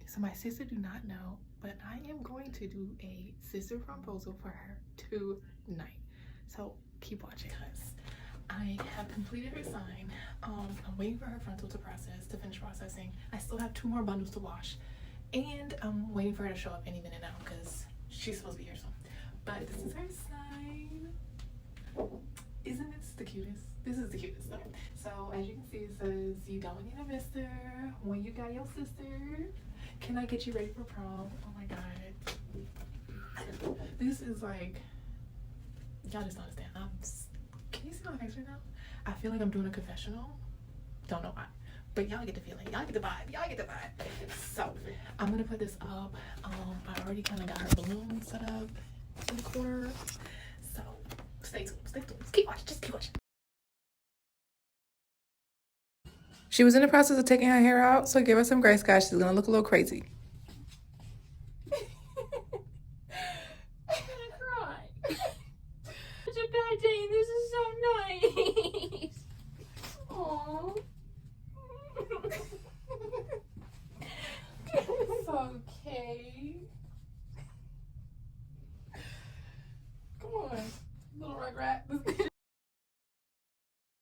So my sister do not know, but I am going to do a sister promposal for her tonight. So keep watching, guys. I have completed her sign. I'm waiting for her frontal to finish processing. I still have 2 more bundles to wash, and I'm waiting for her to show up any minute now because she's supposed to be here soon. But this is her sign. Isn't it the cutest? This is the cutest though. So as you can see, it says you don't need a mister when you got your sister. Can I get you ready for prom? Oh my god. This is like, y'all just don't understand. Can you see my face right now? I feel like I'm doing a confessional. Don't know why. But y'all get the feeling. Y'all get the vibe. Y'all get the vibe. So I'm gonna put this up. I already kind of got her balloon set up in the corner. So stay tuned. Stay tuned. Just keep watching. Just keep watching. She was in the process of taking her hair out, so give her some grace, guys. She's gonna look a little crazy. I'm gonna cry. Such a bad day, and this is so nice.